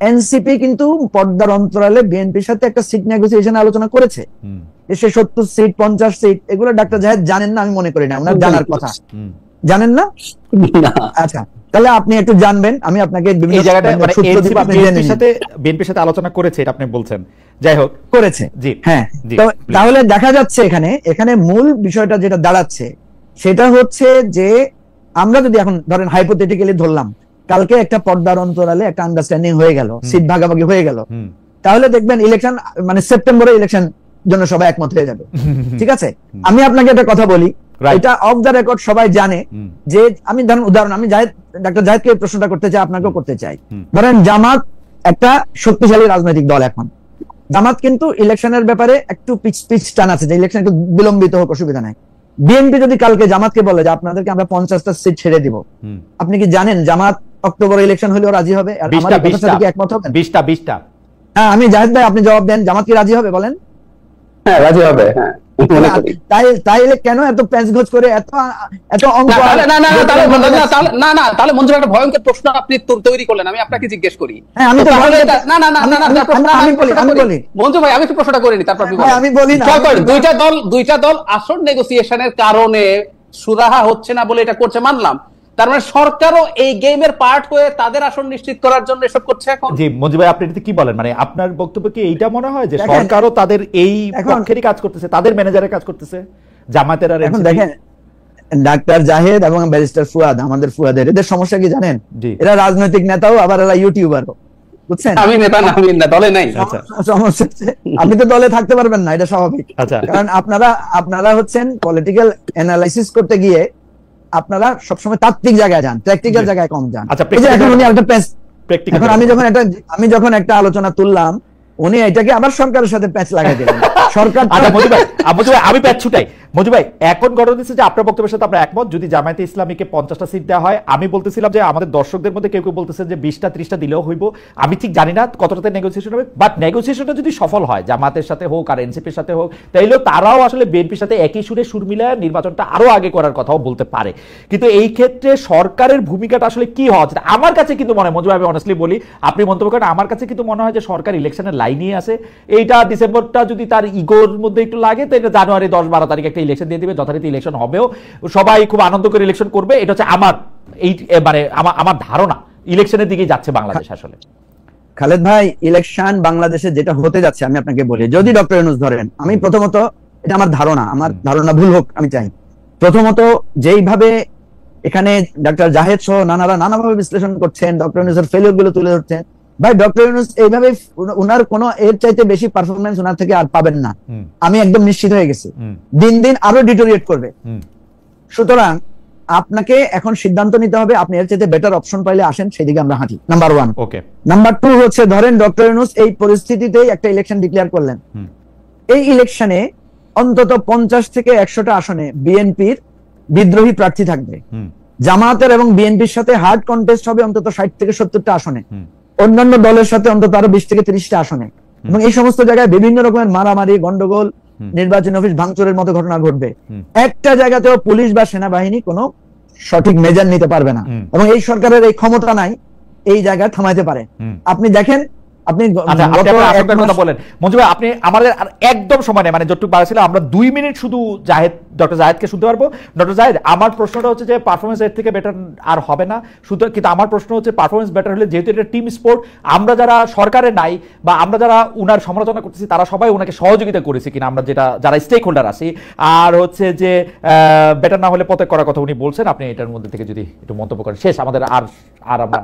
NCP কিন্তু পর্দার অন্তরালে বিএনপির সাথে একটা সিট নেগোসিয়েশন আলোচনা করেছে, সে 70 সিট 50 সিট, এগুলো ডাক্তার জাহেদ জানেন না আমি মনে করি না, ওনার জানার কথা। জানেন না? আচ্ছা, তাহলে আপনি একটু জানবেন, আমি আপনাকে বিভিন্ন জায়গায় বিএনপির সাথে আলোচনা করেছে এটা আপনি বলছেন, যাই হোক করেছে। জি হ্যাঁ, তাহলে দেখা যাচ্ছে এখানে মূল বিষয়টা যেটা দাঁড়াচ্ছে সেটা হচ্ছে যে আমরা যদি এখন ধরেন হাইপোথেটিক্যালি ধরলাম কালকে একটা পর্দার অন্তরালে একটা আন্ডারস্ট্যান্ডিং হয়ে গেল, সিট ভাগাভাগি হয়ে গেল, তাহলে দেখবেন ইলেকশন মানে সেপ্টেম্বরে ইলেকশন জন্য সবাই একমত হয়ে যাবে। ঠিক আছে, আমি আপনাকে একটা কথা বলি, এটা অফ দ্য রেকর্ড সবাই জানে যে আমি উদাহরণ আমি ডাক্তার জাহেদকে প্রশ্নটা করতে চাই, আপনাকেও করতে চাই। ধরেন জামাত একটা শক্তিশালী রাজনৈতিক দল, এখন জামাত কিন্তু ইলেকশনের ব্যাপারে একটু পিছ টান আছে যে ইলেকশন একটু বিলম্বিত হোক, অসুবিধা নাই। বিএনপি যদি কালকে জামাতকে বলে যে আপনাদেরকে আমরা 50টা সিট ছেড়ে দিব, আপনি কি জানেন জামাত অক্টোবর ইলেকশন হলেও রাজি হবে? আর আমাদের কথার সাথে কি একমত হবেন? 20টা। হ্যাঁ, আমি জাহেদ ভাই আপনি জবাব দেন, জামাত কি রাজি হবে বলেন? হ্যাঁ, রাজি হবে। হ্যাঁ, তাইলে কেন এত প্যাঁচগোছ করে এত অঙ্ক? তাহলে মঞ্জু একটা ভয়ঙ্কর প্রশ্ন আপনি তৈরি করলেন, আমি আপনাকে জিজ্ঞেস করি। হ্যাঁ, আমি তো বলি মঞ্জু ভাই, আমি তো প্রশ্নটা করিনি, তারপর আমি বলি না। দুইটা দল আসন নেগোসিয়েশনের কারণে সুরাহা হচ্ছে না বলে এটা করছে, মানলাম। তার মানে সরকারও এই গেমের পার্ট হয়ে তাদের আসন নিশ্চিত করার জন্য এসব করছে এখন। জি মঞ্জু ভাই, আপনি এটাতে কি বলেন? মানে আপনার বক্তব্য কি এইটা মনে হয় যে সরকারও তাদের এই পক্ষেরই কাজ করতেছে, তাদের ম্যানেজারের কাজ করতেছে, জামাতের? আর এখন দেখেন ডাক্তার জাহেদ এবং ব্যারিস্টার ফুয়াদ, আমাদের ফুয়াদের এদের সমস্যা কি জানেন? এরা রাজনৈতিক নেতাও আবার এরা ইউটিউবারও, বুঝছেন? আমি নেতা না, আমি দলে নাই। সমস্যা আপনি তো দলে থাকতে পারবেন না, এটা স্বাভাবিক। কারণ আপনারা হচ্ছেন পলিটিক্যাল অ্যানালাইসিস করতে গিয়ে আপনারা সবসময় তাত্ত্বিক জায়গায় যান, প্র্যাকটিক্যাল জায়গায় কম যান। এখন আমি যখন একটা আলোচনা তুললাম, উনি এটাকে আবার সরকারের সাথে প্যাচ লাগাই দিলেন। সরকার আমি প্যাচ ছুটাই। মঞ্জু ভাই, এখন ঘটনা দিচ্ছে যে আপনার বক্তব্যের সাথে আমরা একমত, যদি জামায়াতে ইসলামীকে 50টা সিট দেওয়া হয়। আমি বলতেছিলাম যে আমাদের দর্শকদের মধ্যে কেউ কেউ বলতেছে যে 20টা 30টা দিলেও হইব। আমি ঠিক জানি না কতটাতে নেগোসিয়েশন হবে, বাট নেগোসিয়েশনটা যদি সফল হয় জামাতের সাথে হোক আর এনসিপির সাথে হোক, তাইলেও তারাও আসলে বিএনপির সাথে একই সুরে সুর মিলায় নির্বাচনটা আরো আগে করার কথাও বলতে পারে। কিন্তু এই ক্ষেত্রে সরকারের ভূমিকাটা আসলে কি হওয়া উচিত? আমার কাছে কিন্তু মনে হয়, মঞ্জু ভাই আমি অনেস্টলি বলি, আপনি মন্তব্য করেন, আমার কাছে কিন্তু মনে হয় যে সরকার ইলেকশনের লাইনে আছে। এইটা ডিসেম্বরটা যদি তার ইগোর মধ্যে একটু লাগে, তাহলে জানুয়ারি 10-12 তারিখ একটা ইলেকশন দিয়ে দিবে, যথারীতি ইলেকশন হবেও, সবাই খুব আনন্দ করে ইলেকশন করবে। এটা হচ্ছে আমার আমার ধারণা, ইলেকশনের দিকে যাচ্ছে বাংলাদেশ আসলে। খালেদ ভাই, ইলেকশন বাংলাদেশে যেটা হতে যাচ্ছে আমি আপনাকে বলি, যদি ডক্টর ইউনূস ধরেন, আমি প্রথমত এটা আমার ধারণা ভুল হোক আমি চাই, প্রথমত যেইভাবে এখানে ডাক্তার জাহেদ সহ নানাভাবে বিশ্লেষণ করছেন, ডক্টর ইউনূসের ফেলিওর গুলো তুলে ধরছেন, ভাই ডক্টর ইউনূস এইভাবে উনার কোন এর চাইতে বেশি পারফরমেন্স উনার থেকে আর পাবেন না, আমি একদম নিশ্চিত হয়ে গেছি। দিন দিন আরো ডিটোরিয়েট করবে। সুতরাং আপনাকে এখন সিদ্ধান্ত নিতে হবে, আপনি এর চাইতে বেটার অপশন পাইলে আসেন, সেদিকে আমরা হাঁটি। নাম্বার 1। নাম্বার 2 হচ্ছে, ধরেন ডক্টর ইউনূস এই পরিস্থিতিতেই একটা ইলেকশন ডিক্লেয়ার করলেন, এই ইলেকশনে অন্তত 50 থেকে 100টা আসনে বিএনপির বিদ্রোহী প্রার্থী থাকবে, জামায়াতের এবং বিএনপির সাথে হার্ড কন্টেস্ট হবে অন্তত 60 থেকে 70টা আসনে, অন্যান্য দলের সাথে অন্তত আরো 20 থেকে 30টা আসনে, এবং এই সমস্ত জায়গায় বিভিন্ন রকমের মারামারি, গন্ডগোল, নির্বাচন অফিস ভাঙচুরের মতো ঘটনা ঘটবে। একটা জায়গাতেও পুলিশ বা সেনাবাহিনী কোনো সঠিক মেজার নিতে পারবে না, এবং এই সরকারের এই ক্ষমতা নাই এই জায়গায় থামাইতে পারে। আপনি দেখেন, আপনি বলেন মঞ্জু ভাই, আপনি আমাদের একদম সময় নেই, মানে যতটুকু বাড়ছিল আমরা 2 মিনিট শুধু ডক্টর জাহেদকে শুনতে পারবো। ডক্টর জাহেদ, আমার প্রশ্নটা হচ্ছে যে পারফরমেন্স এর থেকে বেটার আর হবে না, কিন্তু আমার প্রশ্ন হচ্ছে পারফরমেন্স বেটার হলে, যেহেতু এটা টিম স্পোর্ট, আমরা যারা সরকারে নাই বা আমরা যারা উনার সমালোচনা করতেছি তারা সবাই উনাকে সহযোগিতা করেছি কিনা, আমরা যারা স্টেক হোল্ডার আছি, আর হচ্ছে যে বেটার না হলে পদত্যাগ করার কথা উনি বলছেন, আপনি এটার মধ্যে থেকে যদি একটু মন্তব্য করেন, শেষ আমাদের আর আমরা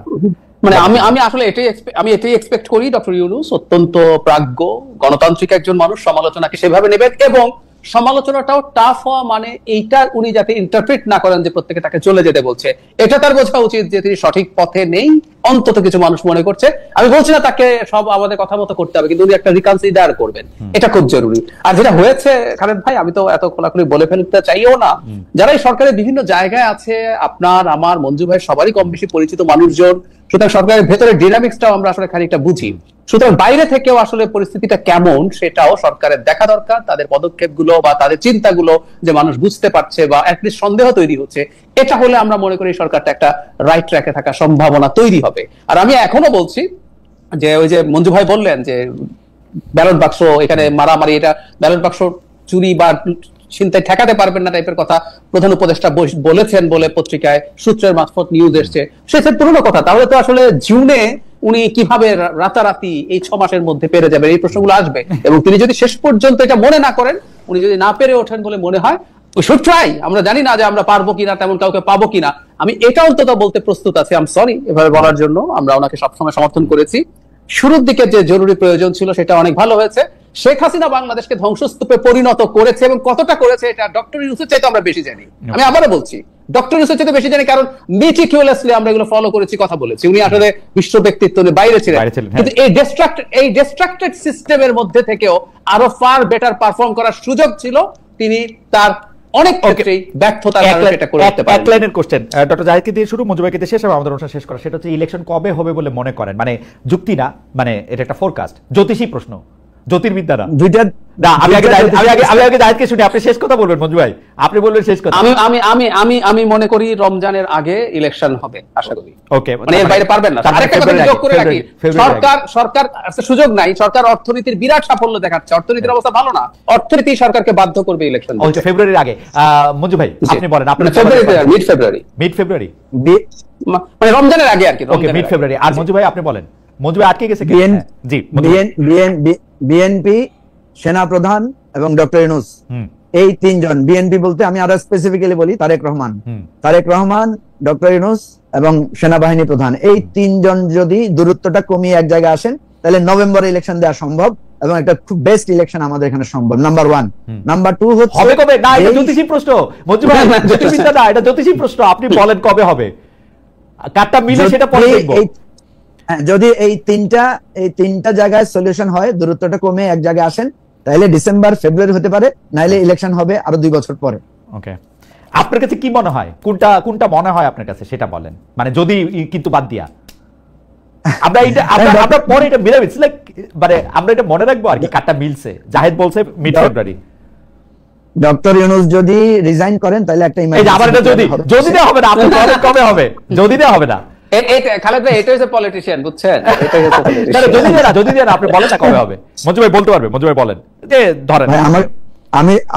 মানে আমি আসলে এটাই এক্সপেক্ট করি, ডক্টর ইউনূস অত্যন্ত প্রাজ্ঞ গণতান্ত্রিক একজন মানুষ, সমালোচনাকে সেভাবে নেবেন, এবং সমালোচনাটাও টাফ হওয়া মানে এইটা উনি যাতে ইন্টারপ্রেট না করেন যে প্রত্যেকে তাকে চলে যেতে বলছে, এটা তার বোঝা উচিত যে তিনি সঠিক পথে নেই, অন্তত কিছু মানুষ মনে করছে। আমি বলছি না তাকে সব আমাদের কথা মতো করতে হবে, কিন্তু উনি একটা রিকনসিডার করবেন, এটা খুব জরুরি। আর যেটা হয়েছে খালেদ ভাই, আমি তো এত খোলাখুলি বলে ফেলতে চাইও না, যারা এই সরকারের বিভিন্ন জায়গায় আছে, আপনার আমার মঞ্জু ভাই সবারই কম বেশি পরিচিত মানুষজন, সুতরাং সরকারের ভেতরে ডিনামিক্সটাও আমরা আসলে খানিকটা বুঝি। সুতরাং বাইরে থেকেও আসলে পরিস্থিতিটা কেমন সেটাও সরকারের দেখা দরকার, তাদের পদক্ষেপগুলো বা তাদের চিন্তাগুলো যে মানুষ বুঝতে পারছে বা অ্যাটলিস্ট সন্দেহ তৈরি হচ্ছে, এটা হলে আমরা মনে করি সরকারটা একটা রাইট ট্র্যাকে থাকার সম্ভাবনা তৈরি হবে। আর আমি এখনো বলছি, যে ওই যে মঞ্জু ভাই বললেন যে ব্যালট বাক্স এখানে মারামারি, এটা ব্যালট বাক্স চুরি বা ছিনতাই ঠেকাতে পারবেন না টাইপের কথা প্রধান উপদেষ্টা বলেছেন বলে পত্রিকায় সূত্রের মারফত নিউজ এসছে। সেটা পুরনো কথা। তাহলে তো আসলে জুনে উনি কিভাবে রাতারাতি এই 6 মাসের মধ্যে পেরে যাবেন, এই প্রশ্নগুলো আসবে। এবং তিনি যদি শেষ পর্যন্ত এটা মনে না করেন, উনি যদি না পেরে ওঠেন বলে মনে হয়, we should try, আমরা জানি না যে আমরা পারবো কিনা, তেমন কাউকে পাবো কিনা। আমি এটা অন্তত বলতে প্রস্তুত আছি, আই এম সরি এভাবে বলার জন্য। আমরা ওনাকে সবসময় সমর্থন করেছি। শুরুর দিকে যে জরুরি প্রয়োজন ছিল সেটা অনেক ভালো হয়েছে। শেখ হাসিনা বাংলাদেশকে ধ্বংসস্তূপে পরিণত করেছে, এবং কতটা করেছে এটা ডক্টর ইউনূসের চাইতে আমরা বেশি জানি। আমি আবারও বলছি, ডক্টর ইউনূসের চাইতে বেশি জানি, কারণ মেটিকুলাসলি আমরা এগুলো ফলো করেছি, কথা বলেছি। উনি আসলে বিশ্ব ব্যক্তিত্ব, বাইরে ছিলেন। কিন্তু এই ডিস্ট্রাক্টেড সিস্টেমের মধ্যে থেকেও আরো ফার বেটার পারফর্ম করার সুযোগ ছিল। তিনি তার অনেক ক্ষেত্রেই ব্যর্থতার কারণে এটা করে উঠতে পারেন। এক লাইনের কোশ্চেন ডক্টর জাহিদকে দিয়ে শুরু, মঞ্জু ভাইকে দিয়ে শেষ হবে, আমাদের অনুষ্ঠান শেষ করা। সেটা হচ্ছে ইলেকশন কবে হবে বলে মনে করেন? মানে যুক্তি না, মানে এটা একটা ফোরকাস্ট, জ্যোতিষী প্রশ্ন, জ্যোতির্বিদ্যা না। দুইটা না, আমি আগে জাহিদকে শুনি, আপনি শেষ কথা বলবেন। মঞ্জু ভাই আপনি বলবেন শেষ কথা। আমি মনে করি রমজানের আগে ইলেকশন হবে, আশা করি। ওকে, মানে এর বাইরে পারবেন না। আরেকটা কথা যোগ করে রাখি, সরকার সুযোগ নাই, সরকার অর্থনীতির বিরাট সাফল্য দেখাচ্ছে, অর্থনীতির অবস্থা ভালো না, অর্থনীতি সরকারকে বাধ্য করবে ইলেকশন। ফেব্রুয়ারির আগে। মঞ্জু ভাই আপনি বলেন, আপনি মিড ফেব্রুয়ারি মানে রমজানের আগে আর কি। ওকে, মিড ফেব্রুয়ারি। আর মঞ্জু ভাই আপনি বলেন, মঞ্জু ভাই আটকে গেছে। জি, বিএনপি, সেনা প্রধান এবং ডক্টর ইউনূস, এই তিনজন। বিএনপি বলতে আমি আরো স্পেসিফিক্যালি বলি তারেক রহমান, ডক্টর ইউনূস এবং সেনাবাহিনী প্রধান, এই তিনজন যদি দূরত্বটা কমিয়ে এক জায়গায় আসেন, তাহলে নভেম্বরে ইলেকশন দেওয়া সম্ভব এবং একটা খুব বেস্ট ইলেকশন আমাদের এখানে সম্ভব। নাম্বার 1। নাম্বার 2 হচ্ছে হবে কবে? না, এটা জ্যোতিষী প্রশ্ন মঞ্জু ভাই, জ্যোতির্বিদ্যা না, এটা জ্যোতিষী প্রশ্ন। আপনি বলেন কবে হবে, কারটা মিলে সেটা পরে দেখব। যদি এই তিনটা জায়গায় সলিউশন হয়, দূরত্বটা কমে এক জায়গায় আসেন, তাহলে ডিসেম্বর ফেব্রুয়ারি হতে পারে, নাইলে ইলেকশন হবে আরো 2 বছর পরে। ওকে, আপনার কাছে কি মনে হয়, কোনটা মনে হয় আপনার কাছে সেটা বলেন। মানে যদি কিন্তু বাদ দিয়া আমরা পরে এটা মিলাবি, মানে আমরা এটা মনে রাখবো আর কি, কারটা মিলছে। জাহিদ বলছে মিড ফেব্রুয়ারি। ডক্টর ইউনূস যদি রিজাইন করেন তাহলে একটা আবার এটা যদি না হবে না, আপনি বলেন কবে হবে, যদি না হবে না। খালেদ ভাই এটা হচ্ছে পলিটিশিয়ান, বুঝছেন? যদি দেন আপনি বলেন না কবে হবে। মঞ্জু ভাই বলতে পারবে, মঞ্জু ভাই বলেন যে ধরেন।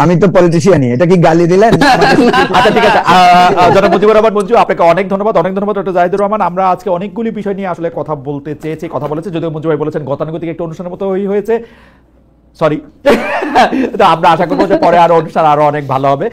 আমি তো পলিটিশিয়ানই, এটা কি গালি দিলেন? আচ্ছা ঠিক আছে, জনাব মুজিবুর রহমান মঞ্জু, আপনাকে অনেক ধন্যবাদ ডক্টর জাহিদুর রহমান। আমরা আজকে অনেকগুলি বিষয় নিয়ে আসলে কথা বলতে চেয়েছি, কথা বলেছি, যদিও মঞ্জু ভাই বলেছেন গতানুগতিক একটা অনুষ্ঠানের মতো হয়েছে, সরি। আমরা আশা করবো যে পরে আরো অনুষ্ঠান আরো অনেক ভালো হবে।